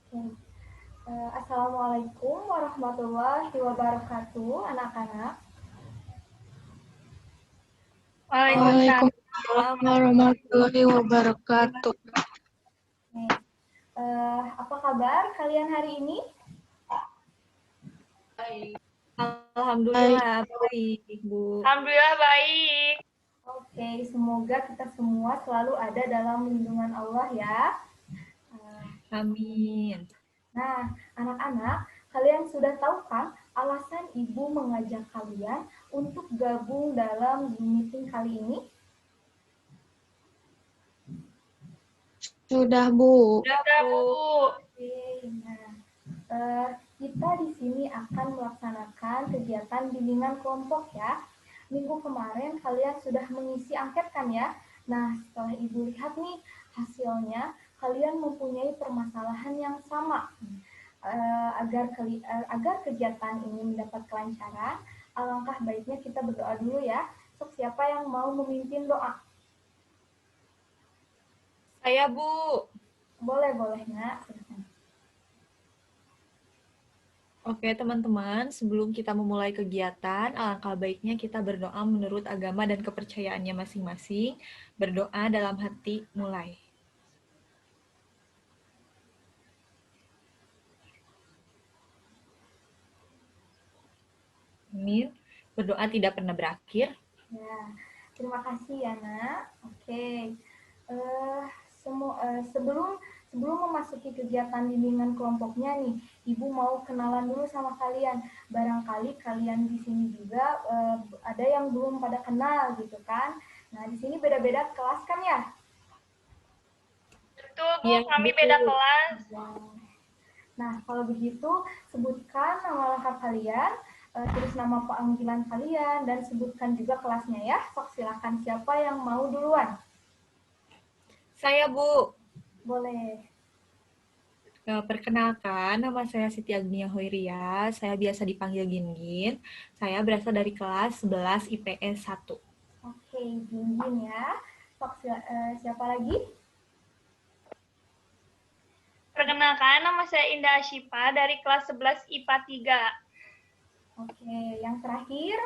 Oke. Assalamualaikum warahmatullahi wabarakatuh, anak-anak. Waalaikumsalam warahmatullahi wabarakatuh. Nih, apa kabar kalian hari ini? Alhamdulillah baik, Bu. Alhamdulillah baik. Oke, semoga kita semua selalu ada dalam lindungan Allah ya. Amin. Nah, anak-anak, kalian sudah tahu kan alasan ibu mengajak kalian untuk gabung dalam Zoom meeting kali ini? Sudah, Bu. Sudah, Bu. Oke, kita di sini akan melaksanakan kegiatan bimbingan kelompok ya. Minggu kemarin kalian sudah mengisi angket kan ya? Nah, setelah Ibu lihat nih hasilnya, kalian mempunyai permasalahan yang sama. Agar kegiatan ini mendapat kelancaran, alangkah baiknya kita berdoa dulu ya. Sok, siapa yang mau memimpin doa? Saya, Bu. Boleh, nak. Oke, teman-teman, sebelum kita memulai kegiatan, alangkah baiknya kita berdoa menurut agama dan kepercayaannya masing-masing. Berdoa dalam hati, mulai. Amin. Berdoa tidak pernah berakhir. Ya, terima kasih ya, Nak. Oke. Sebelum memasuki kegiatan bimbingan kelompoknya nih, Ibu mau kenalan dulu sama kalian. Barangkali kalian di sini juga ada yang belum pada kenal gitu kan. Nah, di sini beda-beda kelas kan ya? Betul, Bu. Ya, Kami betul. beda kelas. Nah, kalau begitu sebutkan nama lengkap kalian, tulis nama panggilan kalian, dan sebutkan juga kelasnya ya. Sok, silakan siapa yang mau duluan? Saya, Bu. Boleh. Perkenalkan, nama saya Siti Agnia Hoiria. Saya biasa dipanggil Gingin. Saya berasal dari kelas 11 IPS 1. Oke, Gingin ya. Sok, siapa lagi? Perkenalkan, nama saya Indah Ashifa dari kelas 11 IPA 3. Oke, yang terakhir?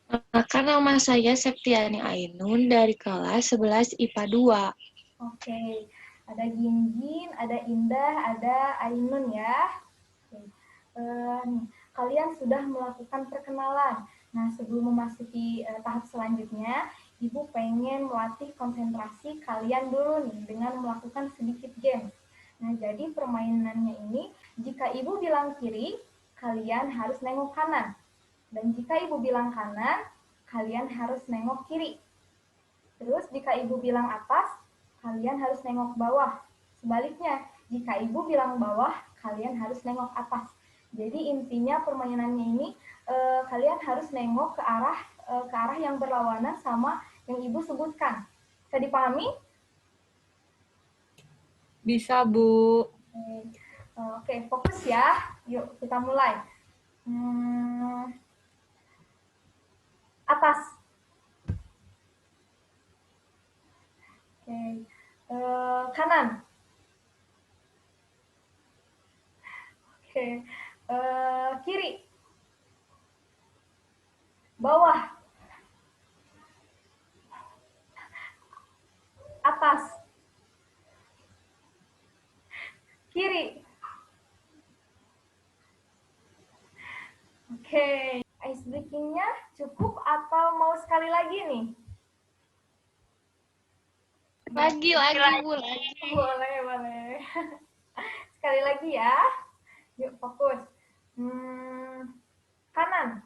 Maka nama saya Septiani Ainun dari kelas 11 IPA 2. Oke, ada Gingin, ada Indah, ada Ainun ya. Oke. Kalian sudah melakukan perkenalan. Nah, sebelum memasuki tahap selanjutnya, Ibu pengen melatih konsentrasi kalian dulu nih dengan melakukan sedikit game. Nah, jadi permainannya ini, jika Ibu bilang kiri, kalian harus nengok kanan. Dan jika Ibu bilang kanan, kalian harus nengok kiri. Terus jika Ibu bilang atas, kalian harus nengok bawah. Sebaliknya, jika Ibu bilang bawah, kalian harus nengok atas. Jadi intinya permainannya ini kalian harus nengok ke arah yang berlawanan sama yang Ibu sebutkan. Bisa dipahami? Bisa, Bu. Oke, fokus ya. Yuk, kita mulai. Atas. Oke. Kanan. Oke. Kiri. Bawah. Atas. Kiri. Oke. Ice breaking-nya cukup atau mau sekali lagi nih? Lagi, Bu. Boleh. Sekali lagi ya. Yuk, fokus. Kanan.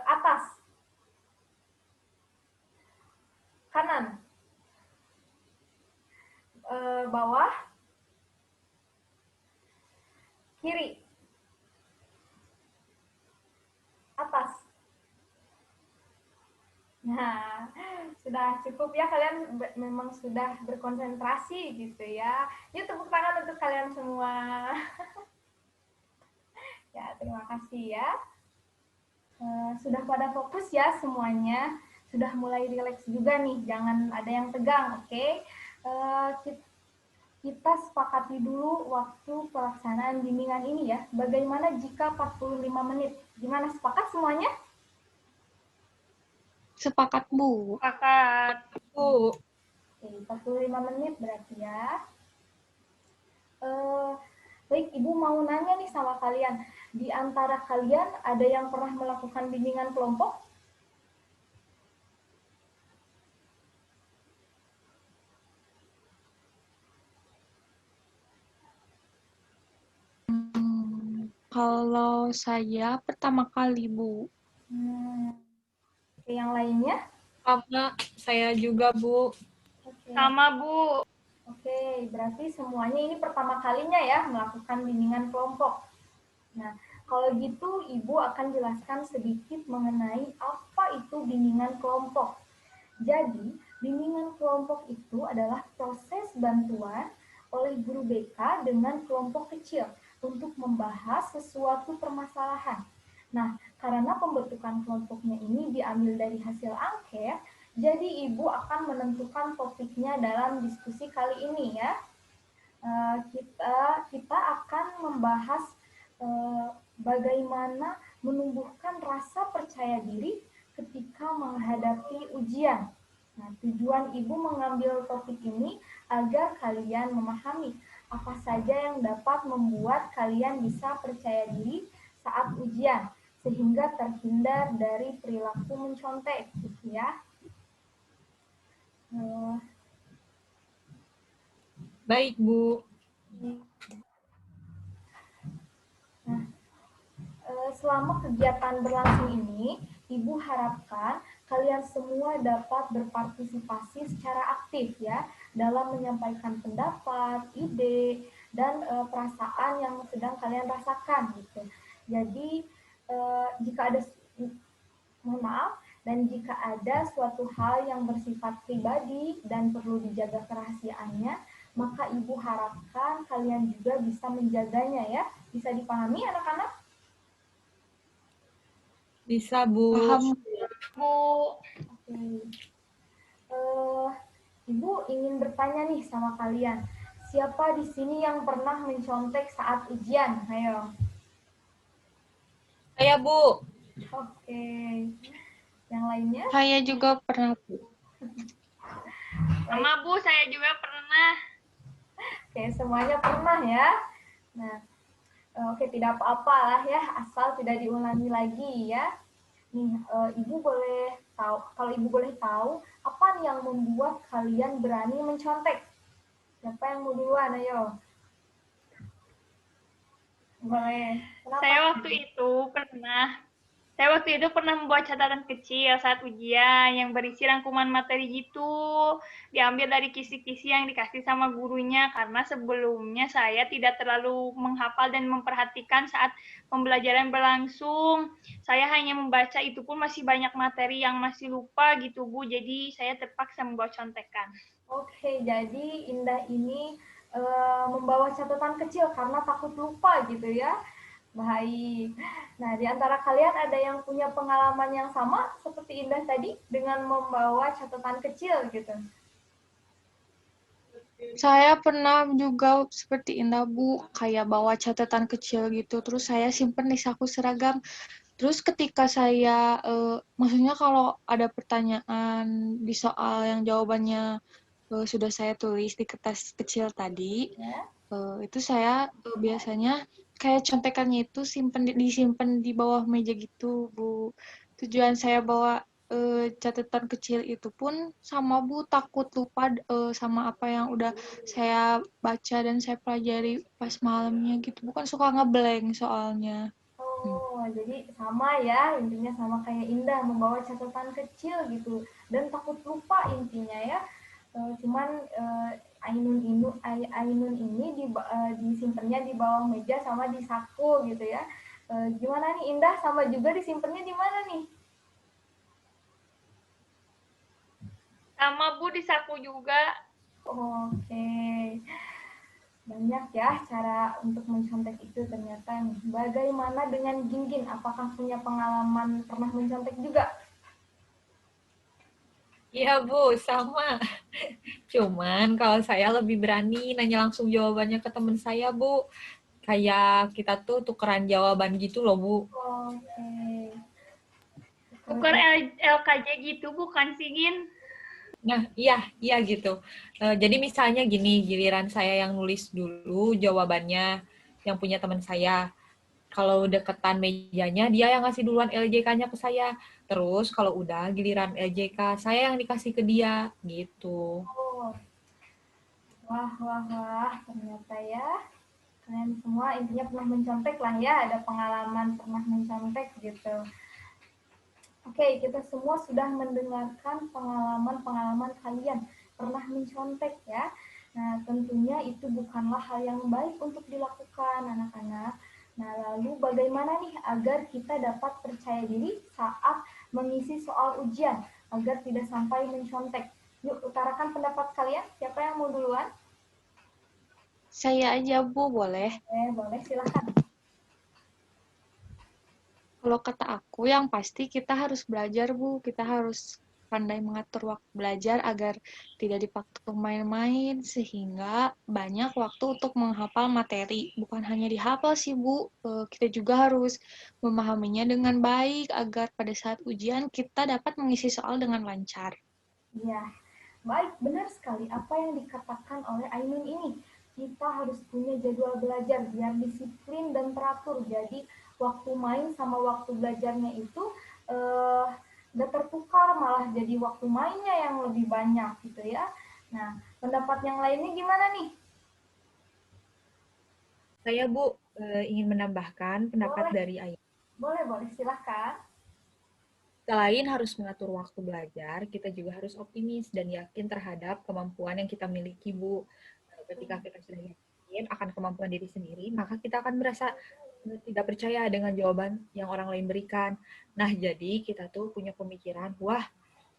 Atas. Kanan. Bawah. Kiri. Atas. Nah, sudah cukup ya, kalian memang sudah berkonsentrasi gitu ya. Yuk, tepuk tangan untuk kalian semua. Ya, terima kasih ya. Sudah pada fokus ya semuanya. sudah mulai rileks juga nih, jangan ada yang tegang, oke? Kita sepakati dulu waktu pelaksanaan bimbingan ini ya. Bagaimana jika 45 menit? Gimana, sepakat semuanya? Sepakat, Bu. Sepakat. Bu. Oke, 45 menit berarti ya. Baik, Ibu mau nanya nih sama kalian. Di antara kalian ada yang pernah melakukan bimbingan kelompok? Kalau saya pertama kali, Bu. Oke, yang lainnya? Sama saya juga, Bu. Oke. Sama, Bu. Oke, berarti semuanya ini pertama kalinya ya melakukan bimbingan kelompok. Nah, kalau gitu Ibu akan jelaskan sedikit mengenai apa itu bimbingan kelompok. Jadi, bimbingan kelompok itu adalah proses bantuan oleh guru BK dengan kelompok kecil untuk membahas sesuatu permasalahan. Nah, karena pembentukan kelompoknya ini diambil dari hasil angket, jadi Ibu akan menentukan topiknya dalam diskusi kali ini ya. Kita akan membahas bagaimana menumbuhkan rasa percaya diri ketika menghadapi ujian. Nah, tujuan Ibu mengambil topik ini agar kalian memahami apa saja yang dapat membuat kalian bisa percaya diri saat ujian, sehingga terhindar dari perilaku mencontek, gitu ya. Baik, Bu. Nah, selama kegiatan berlangsung ini, Ibu harapkan kalian semua dapat berpartisipasi secara aktif ya dalam menyampaikan pendapat, ide, dan perasaan yang sedang kalian rasakan gitu. Jadi jika ada mohon maaf, dan jika ada suatu hal yang bersifat pribadi dan perlu dijaga kerahasiaannya, maka Ibu harapkan kalian juga bisa menjaganya ya. Bisa dipahami anak-anak? Bisa, Bu. Paham, Bu. Oke. Ibu ingin bertanya nih sama kalian. Siapa di sini yang pernah mencontek saat ujian? Ayo. Saya, Bu. Oke. Yang lainnya? Saya juga pernah, Bu. Sama, Bu. Saya juga pernah. Oke, semuanya pernah ya. Nah, oke, tidak apa-apa lah ya, asal tidak diulangi lagi ya. Nih, Ibu boleh tahu, kalau Ibu boleh tahu, apa nih yang membuat kalian berani mencontek? Siapa yang mau duluan, ayo. Boleh. Kenapa? Saya waktu itu pernah membuat catatan kecil saat ujian yang berisi rangkuman materi gitu. Diambil dari kisi-kisi yang dikasih sama gurunya karena sebelumnya saya tidak terlalu menghafal dan memperhatikan saat pembelajaran berlangsung. Saya hanya membaca, itu pun masih banyak materi yang masih lupa gitu, Bu. Jadi saya terpaksa membuat contekan. Oke, jadi Indah ini membawa catatan kecil karena takut lupa gitu ya. Baik. Nah, di antara kalian ada yang punya pengalaman yang sama seperti Indah tadi dengan membawa catatan kecil gitu? Saya pernah juga seperti Indah, Bu, kayak bawa catatan kecil gitu, terus saya simpen di saku seragam. Terus ketika saya, maksudnya kalau ada pertanyaan di soal yang jawabannya sudah saya tulis di kertas kecil tadi, Ya. itu saya biasanya kayak contekannya itu disimpan di bawah meja gitu, Bu. Tujuan saya bawa catatan kecil itu pun sama, Bu, takut lupa sama apa yang udah saya baca dan saya pelajari pas malamnya gitu. Bukan suka ngeblank soalnya. Oh, jadi sama ya, intinya sama kayak Indah, membawa catatan kecil gitu. Dan takut lupa intinya ya. Cuman Ainun ini disimpannya di bawah meja sama di saku gitu ya. Gimana nih Indah, sama juga disimpannya di mana nih? Sama, Bu, di saku juga. Oke. Banyak ya cara untuk mencontek itu ternyata nih. Bagaimana dengan Gingin? Apakah punya pengalaman pernah mencontek juga? Iya, Bu, sama. Cuman kalau saya lebih berani nanya langsung jawabannya ke teman saya, Bu. Kayak kita tuh tukeran jawaban gitu loh, Bu. Oke. Tukar LKJ gitu bukan sih, Gin? Nah, iya, iya gitu. Jadi misalnya gini, giliran saya yang nulis dulu jawabannya, yang punya teman saya. Kalau deketan mejanya, dia yang ngasih duluan LJK-nya ke saya. Terus kalau udah giliran LJK, saya yang dikasih ke dia, gitu. Oh, wah, wah, wah, ternyata ya. Kalian semua intinya pernah mencontek lah ya, ada pengalaman pernah mencontek gitu. Oke, kita semua sudah mendengarkan pengalaman-pengalaman kalian pernah mencontek ya. Nah, tentunya itu bukanlah hal yang baik untuk dilakukan anak-anak. Nah, lalu bagaimana nih agar kita dapat percaya diri saat mengisi soal ujian agar tidak sampai mencontek? Yuk, utarakan pendapat kalian. Siapa yang mau duluan? Saya aja, Bu, boleh? Boleh, silahkan. Kalau kata aku, yang pasti kita harus belajar, Bu. Kita harus pandai mengatur waktu belajar agar tidak dipakai untuk main-main, sehingga banyak waktu untuk menghafal materi. Bukan hanya dihafal sih, Bu. Kita juga harus memahaminya dengan baik agar pada saat ujian kita dapat mengisi soal dengan lancar. Ya, baik, benar sekali apa yang dikatakan oleh Ainun ini. Kita harus punya jadwal belajar biar disiplin dan teratur. Jadi waktu main sama waktu belajarnya itu eh, gak tertukar, malah jadi waktu mainnya yang lebih banyak gitu ya. Nah, pendapat yang lainnya gimana nih? Saya, Bu, ingin menambahkan pendapat Boleh, dari Ayu. boleh, silahkan. Selain harus mengatur waktu belajar, kita juga harus optimis dan yakin terhadap kemampuan yang kita miliki, Bu. Ketika kita sudah yakin akan kemampuan diri sendiri, maka kita akan merasa tidak percaya dengan jawaban yang orang lain berikan. Nah, jadi kita tuh punya pemikiran, wah,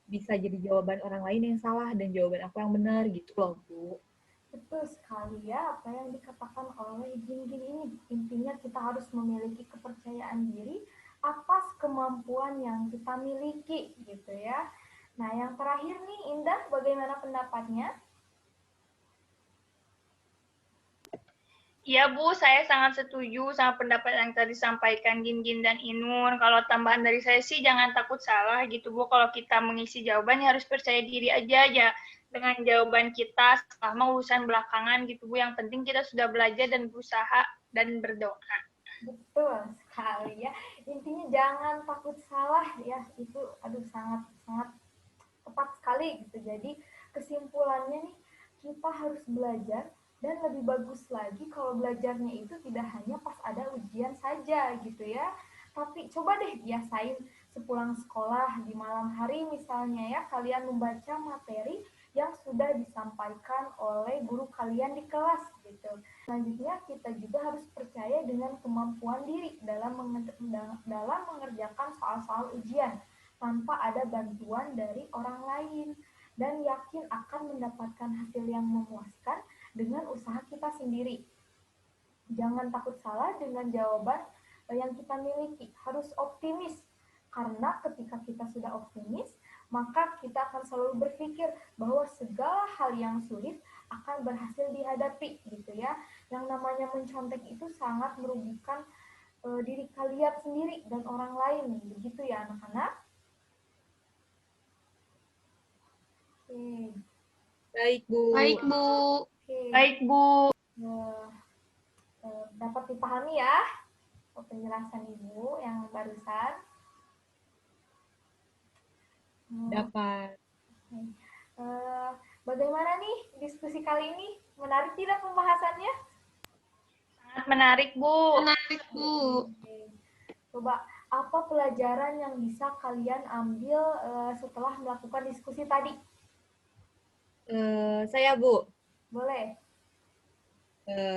bisa jadi jawaban orang lain yang salah dan jawaban aku yang benar gitu loh, Bu. Betul sekali ya apa yang dikatakan oleh Gin-Gin ini. Intinya kita harus memiliki kepercayaan diri atas kemampuan yang kita miliki gitu ya. Nah yang terakhir nih Indah, bagaimana pendapatnya? Iya Bu, saya sangat setuju sama pendapat yang tadi disampaikan Gin dan Inun. Kalau tambahan dari saya sih jangan takut salah gitu Bu. Kalau kita mengisi jawaban ya harus percaya diri aja ya dengan jawaban kita selama urusan belakangan gitu Bu. Yang penting kita sudah belajar dan berusaha dan berdoa. Betul sekali ya. Intinya jangan takut salah ya. Itu aduh sangat sangat tepat sekali gitu. Jadi kesimpulannya nih kita harus belajar dan lebih bagus lagi kalau belajarnya itu tidak hanya pas ada ujian saja gitu ya. Tapi coba deh biasain sepulang sekolah di malam hari misalnya ya kalian membaca materi yang sudah disampaikan oleh guru kalian di kelas gitu. Selanjutnya kita juga harus percaya dengan kemampuan diri dalam mengerjakan soal-soal ujian tanpa ada bantuan dari orang lain dan yakin akan mendapatkan hasil yang memuaskan dengan usaha kita sendiri. Jangan takut salah dengan jawaban yang kita miliki. Harus optimis. Karena ketika kita sudah optimis, maka kita akan selalu berpikir bahwa segala hal yang sulit akan berhasil dihadapi gitu ya. Yang namanya mencontek itu sangat merugikan diri kalian sendiri dan orang lain. Begitu ya anak-anak. Oke. Baik, Bu. Baik, Bu. Oke. Baik Bu. Dapat dipahami ya penjelasan Ibu yang barusan. Dapat. Eh, Bagaimana nih diskusi kali ini? Menarik tidak pembahasannya? Sangat menarik Bu. Menarik, Bu. Oke. Coba apa pelajaran yang bisa kalian ambil setelah melakukan diskusi tadi? Saya, Bu, Boleh.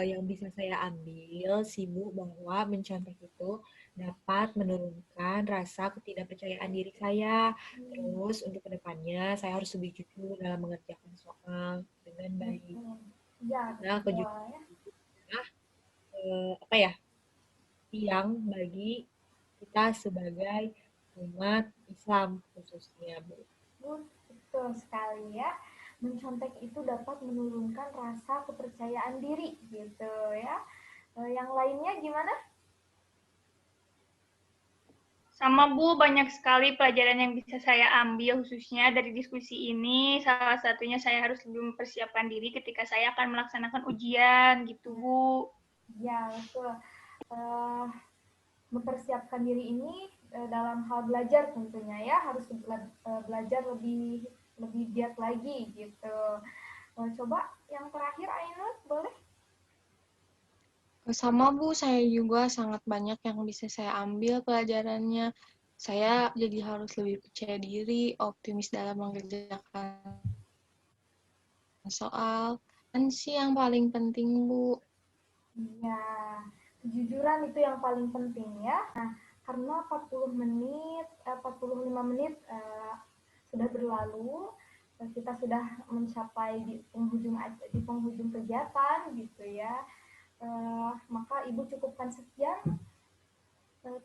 yang bisa saya ambil sih Bu bahwa mencontek itu dapat menurunkan rasa ketidakpercayaan diri saya. Terus untuk kedepannya saya harus lebih jujur dalam mengerjakan soal dengan baik. Ya, Nah, betul kejujuran ya. apa ya? Tiang bagi kita sebagai umat Islam khususnya Bu. Betul Betul sekali ya. Mencontek itu dapat menurunkan rasa kepercayaan diri gitu ya. Yang lainnya gimana? Sama Bu, banyak sekali pelajaran yang bisa saya ambil khususnya dari diskusi ini. Salah satunya saya harus lebih mempersiapkan diri ketika saya akan melaksanakan ujian gitu Bu. Ya, betul. Eh, mempersiapkan diri ini dalam hal belajar tentunya ya, harus belajar lebih giat lagi gitu. Coba yang terakhir Ainun, boleh? Sama Bu, saya juga sangat banyak yang bisa saya ambil pelajarannya. Saya jadi harus lebih percaya diri, optimis dalam mengerjakan soal. Dan sih yang paling penting, Bu. Iya, kejujuran itu yang paling penting ya. Nah, karena 45 menit sudah berlalu, kita sudah mencapai di penghujung kegiatan gitu ya. Maka Ibu cukupkan sekian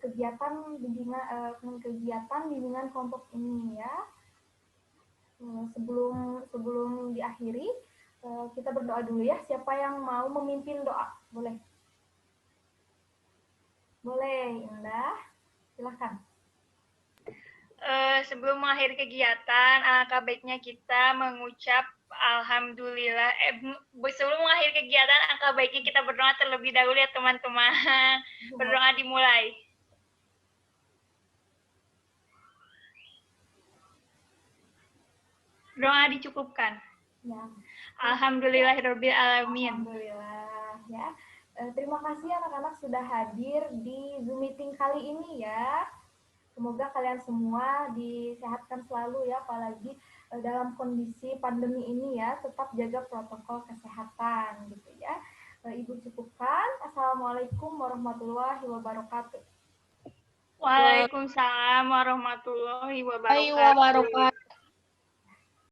kegiatan bimbingan kelompok ini ya. Sebelum diakhiri, kita berdoa dulu ya. Siapa yang mau memimpin doa? Boleh? Boleh, Indah. Silakan. Sebelum mengakhiri kegiatan, alangkah baiknya kita mengucap Alhamdulillah. Sebelum mengakhiri kegiatan, alangkah baiknya kita berdoa terlebih dahulu ya teman-teman. Berdoa dimulai. Doa dicukupkan. Ya. Alhamdulillahirabbil alamin. Alhamdulillah ya. Terima kasih anak-anak sudah hadir di Zoom meeting kali ini ya. Semoga kalian semua disehatkan selalu ya, apalagi dalam kondisi pandemi ini ya, tetap jaga protokol kesehatan gitu ya. Ibu cukupkan. Assalamualaikum warahmatullahi wabarakatuh. Waalaikumsalam warahmatullahi wabarakatuh. Wabarakatuh.